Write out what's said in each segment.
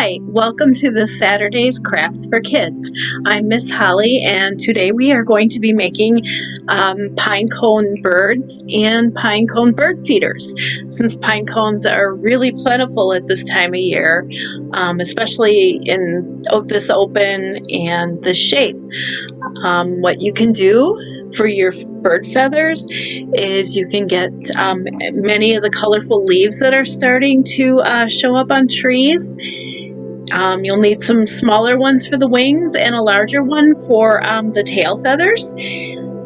Hi, welcome to this Saturday's Crafts for Kids. I'm Miss Holly, and today we are going to be making pine cone birds and pine cone bird feeders. Since pine cones are really plentiful at this time of year, especially in this open and this shape. What you can do for your bird feathers is you can get many of the colorful leaves that are starting to show up on trees. You'll need some smaller ones for the wings and a larger one for the tail feathers.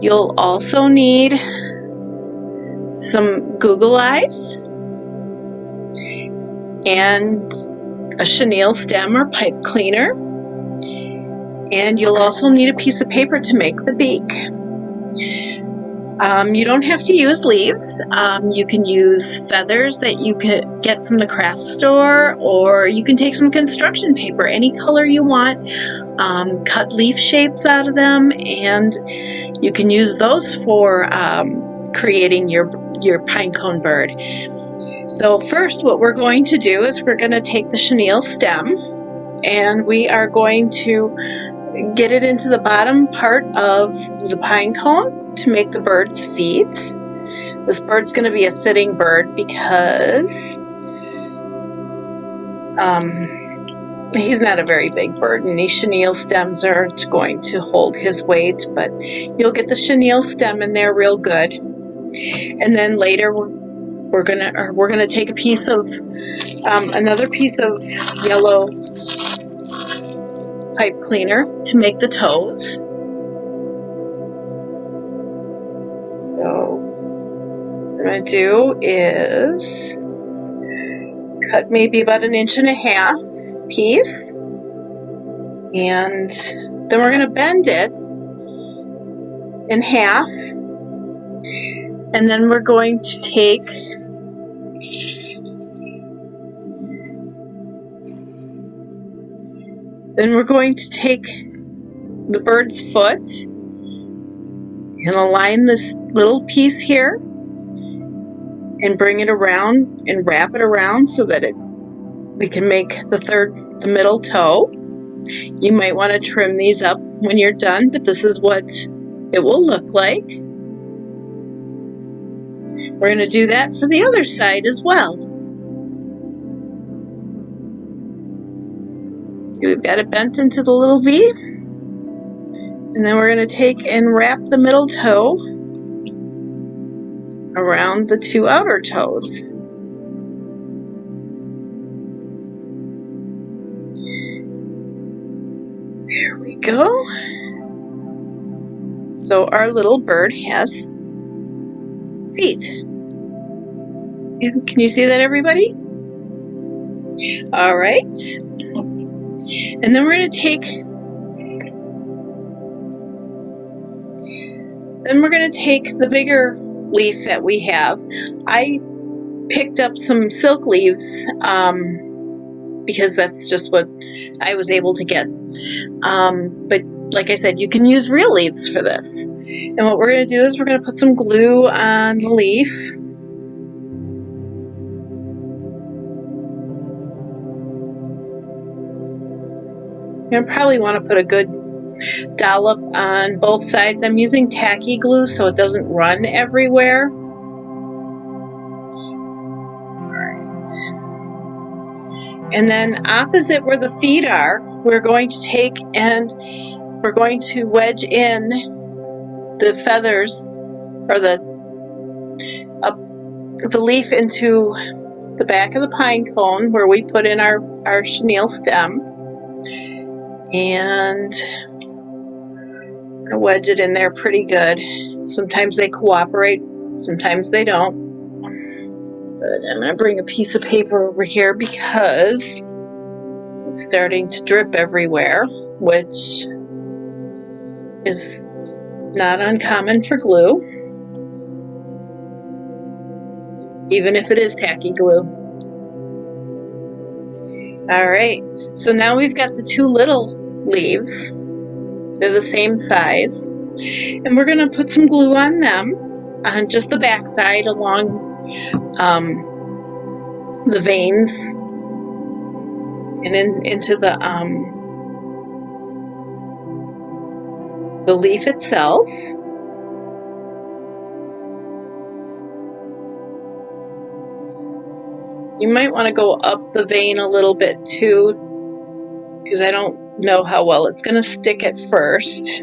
You'll also need some Google eyes and a chenille stem or pipe cleaner. And you'll also need a piece of paper to make the beak. You don't have to use leaves. You can use feathers that you can get from the craft store, or you can take some construction paper, any color you want, cut leaf shapes out of them, and you can use those for creating your pinecone bird. So first what we're going to do is we're going to take the chenille stem and we are going to get it into the bottom part of the pine cone to make the bird's feet. This bird's going to be a sitting bird because he's not a very big bird, and these chenille stems are going to hold his weight, but you'll get the chenille stem in there real good. And then later we're gonna take a piece of another piece of yellow pipe cleaner to make the toes. So what I'm going to do is cut maybe about 1.5 inches piece, and then we're going to bend it in half, and then we're going to take the bird's foot and align this little piece here and bring it around and wrap it around so that we can make the middle toe. You might want to trim these up when you're done, but this is what it will look like. We're going to do that for the other side as well. See, we've got it bent into the little V. And then we're going to take and wrap the middle toe around the 2 outer toes. There we go. So our little bird has feet. Can you see that, everybody? All right. And then we're going to take the bigger leaf that we have. I picked up some silk leaves because that's just what I was able to get. But like I said, you can use real leaves for this. And what we're going to do is we're going to put some glue on the leaf. You probably want to put a good dollop on both sides. I'm using tacky glue so it doesn't run everywhere. Alright. And then opposite where the feet are, we're going to take and we're going to wedge in the feathers or the leaf into the back of the pine cone where we put in our chenille stem. And I wedge it in there pretty good. Sometimes they cooperate, sometimes they don't. But I'm going to bring a piece of paper over here because it's starting to drip everywhere, which is not uncommon for glue, even if it is tacky glue. Alright, so now we've got the 2 little leaves. They're the same size. And we're going to put some glue on them, on just the back side along the veins and into the leaf itself. You might want to go up the vein a little bit too, because I don't know how well it's going to stick at first.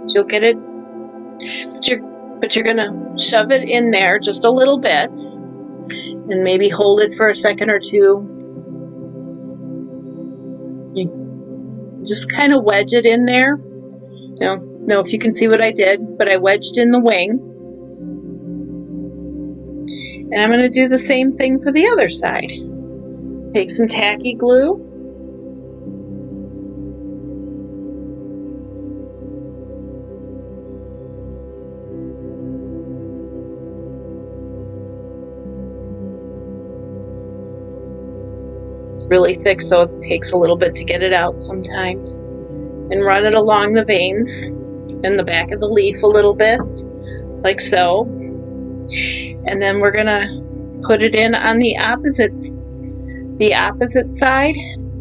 You'll get it, but you're going to shove it in there just a little bit and maybe hold it for a second or two. You just kind of wedge it in there. I don't know if you can see what I did, but I wedged in the wing. And I'm going to do the same thing for the other side. Take some tacky glue. It's really thick, so it takes a little bit to get it out sometimes. And run it along the veins in the back of the leaf a little bit, like so. And then we're gonna put it in on the opposite side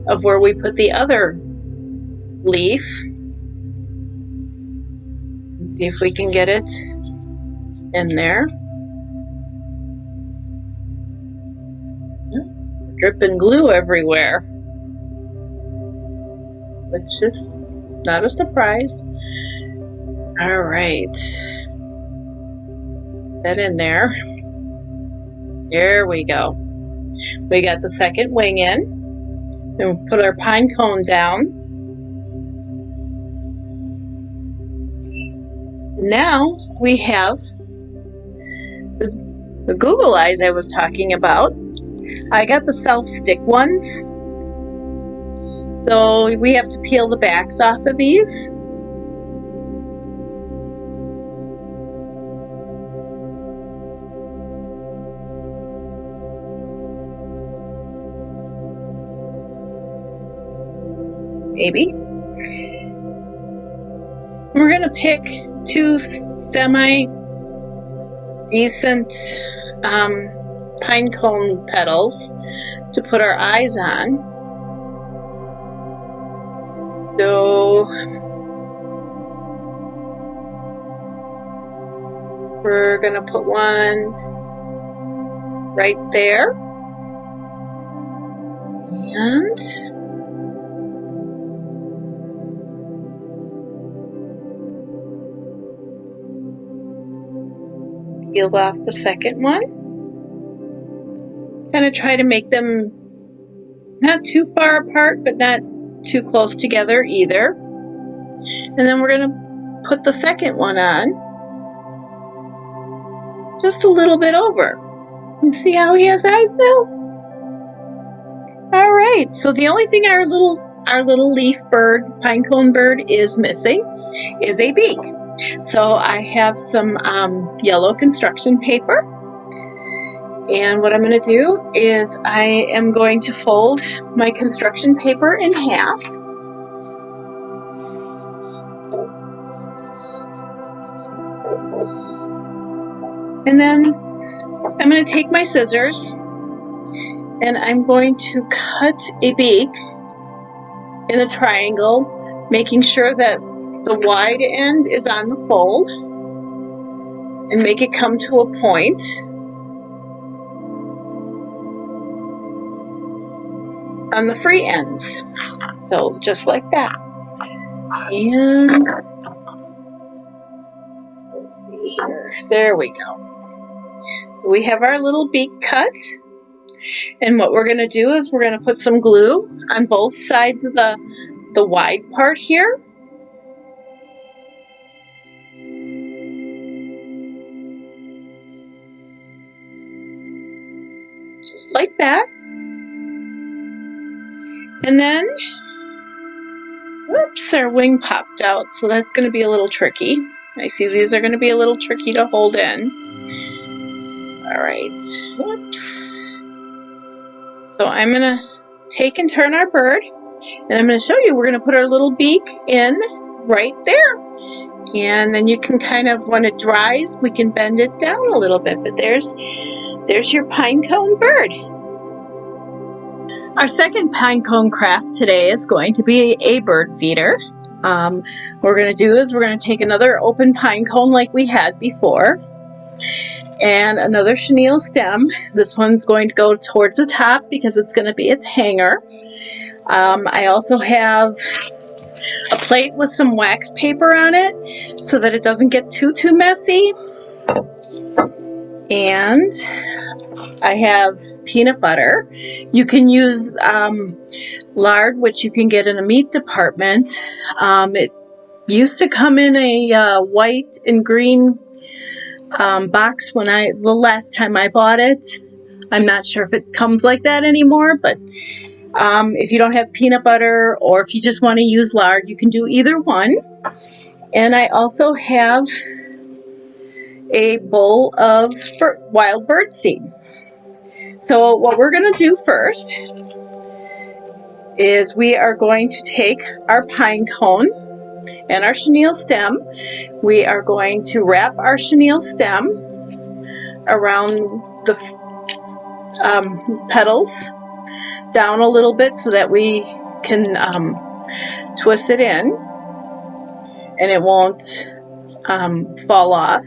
of where we put the other leaf. Let's see if we can get it in there. Dripping glue everywhere, which is not a surprise. All right. That in there. There we go. We got the second wing in. Then we'll put our pine cone down. Now we have the Google eyes I was talking about. I got the self-stick ones. So we have to peel the backs off of these. Maybe. We're going to pick two semi-decent pine cone petals to put our eyes on. So we're going to put one right there. And peel off the second one. Kind of try to make them not too far apart, but not too close together either. And then we're going to put the second one on just a little bit over. You see how he has eyes now? All right, so the only thing our little leaf bird, pinecone bird, is missing is a beak. So I have some yellow construction paper, and what I'm going to do is I am going to fold my construction paper in half. And then I'm going to take my scissors and I'm going to cut a beak in a triangle, making sure that the wide end is on the fold, and make it come to a point. On the free ends. So just like that. And let's see here. There we go. So we have our little beak cut. And what we're going to do is we're going to put some glue on both sides of the wide part here. Just like that. And then, whoops, our wing popped out, so that's going to be a little tricky. I see these are going to be a little tricky to hold in. All right, whoops. So I'm going to take and turn our bird, and I'm going to show you, we're going to put our little beak in right there. And then you can kind of, when it dries, we can bend it down a little bit, but there's your pinecone bird. Our second pine cone craft today is going to be a bird feeder. What we're going to do is we're going to take another open pine cone like we had before and another chenille stem. This one's going to go towards the top because it's going to be its hanger. I also have a plate with some wax paper on it so that it doesn't get too messy. And I have peanut butter. You can use lard, which you can get in a meat department. It used to come in a white and green box the last time I bought it. I'm not sure if it comes like that anymore, but if you don't have peanut butter or if you just want to use lard, you can do either one. And I also have a bowl of wild bird seed. So what we're going to do first is we are going to take our pine cone and our chenille stem. We are going to wrap our chenille stem around the petals down a little bit so that we can twist it in and it won't fall off.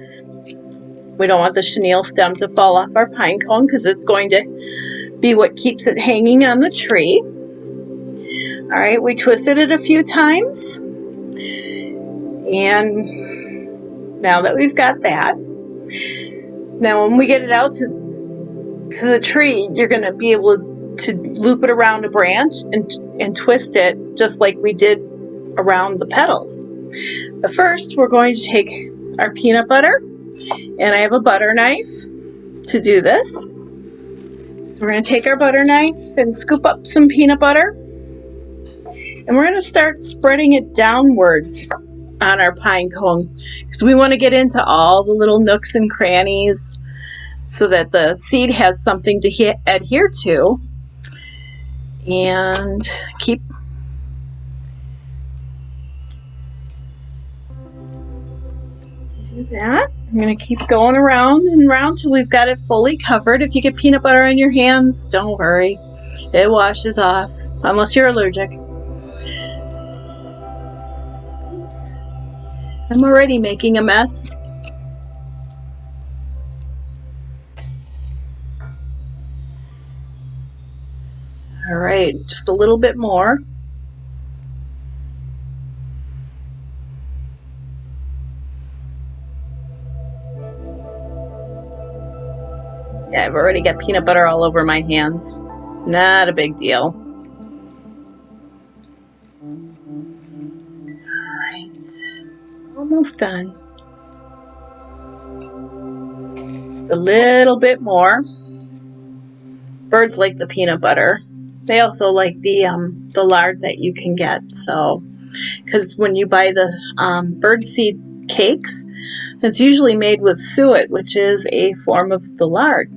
We don't want the chenille stem to fall off our pine cone because it's going to be what keeps it hanging on the tree. All right, we twisted it a few times. And now that we've got that, now when we get it out to the tree, you're going to be able to loop it around a branch and twist it just like we did around the petals. But first, we're going to take our peanut butter. And I have a butter knife to do this. So we're going to take our butter knife and scoop up some peanut butter. And we're going to start spreading it downwards on our pine cone because we want to get into all the little nooks and crannies so that the seed has something to adhere to. And keep do that. I'm going to keep going around and around till we've got it fully covered. If you get peanut butter on your hands, don't worry. It washes off, unless you're allergic. Oops. I'm already making a mess. All right, just a little bit more. Yeah, I've already got peanut butter all over my hands. Not a big deal. Alright, almost done. Just a little bit more. Birds like the peanut butter. They also like the lard that you can get. So, because when you buy the bird seed cakes, it's usually made with suet, which is a form of the lard.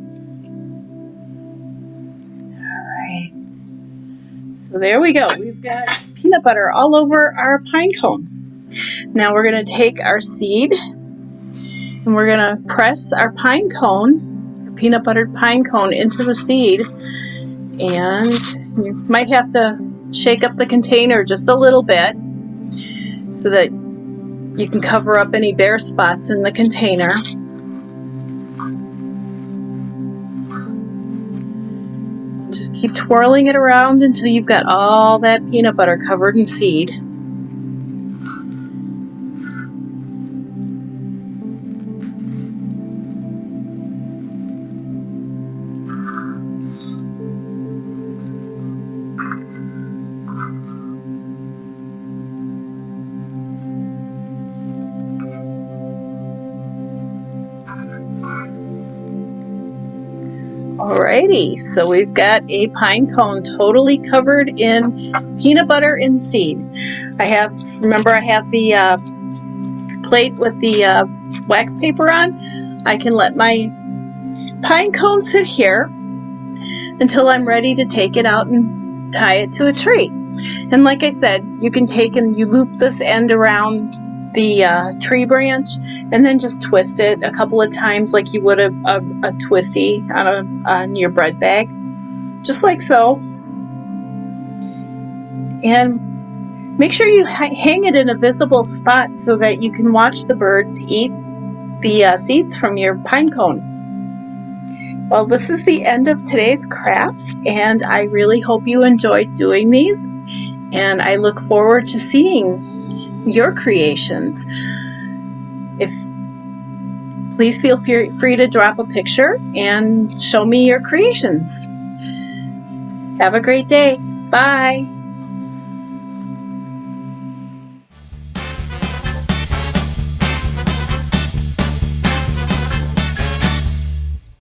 So there we go. We've got peanut butter all over our pine cone. Now we're going to take our seed and we're going to press our pine cone, our peanut buttered pine cone, into the seed. And you might have to shake up the container just a little bit so that you can cover up any bare spots in the container. Just keep twirling it around until you've got all that peanut butter covered in seed. Alrighty, so we've got a pine cone totally covered in peanut butter and seed. I have the plate with the wax paper on. I can let my pine cone sit here until I'm ready to take it out and tie it to a tree. And like I said, you can take and you loop this end around the tree branch and then just twist it a couple of times like you would a twisty on your bread bag, just like so. And make sure you hang it in a visible spot so that you can watch the birds eat the seeds from your pine cone. Well, this is the end of today's crafts, and I really hope you enjoyed doing these, and I look forward to seeing your creations. Please feel free to drop a picture and show me your creations. Have a great day. Bye.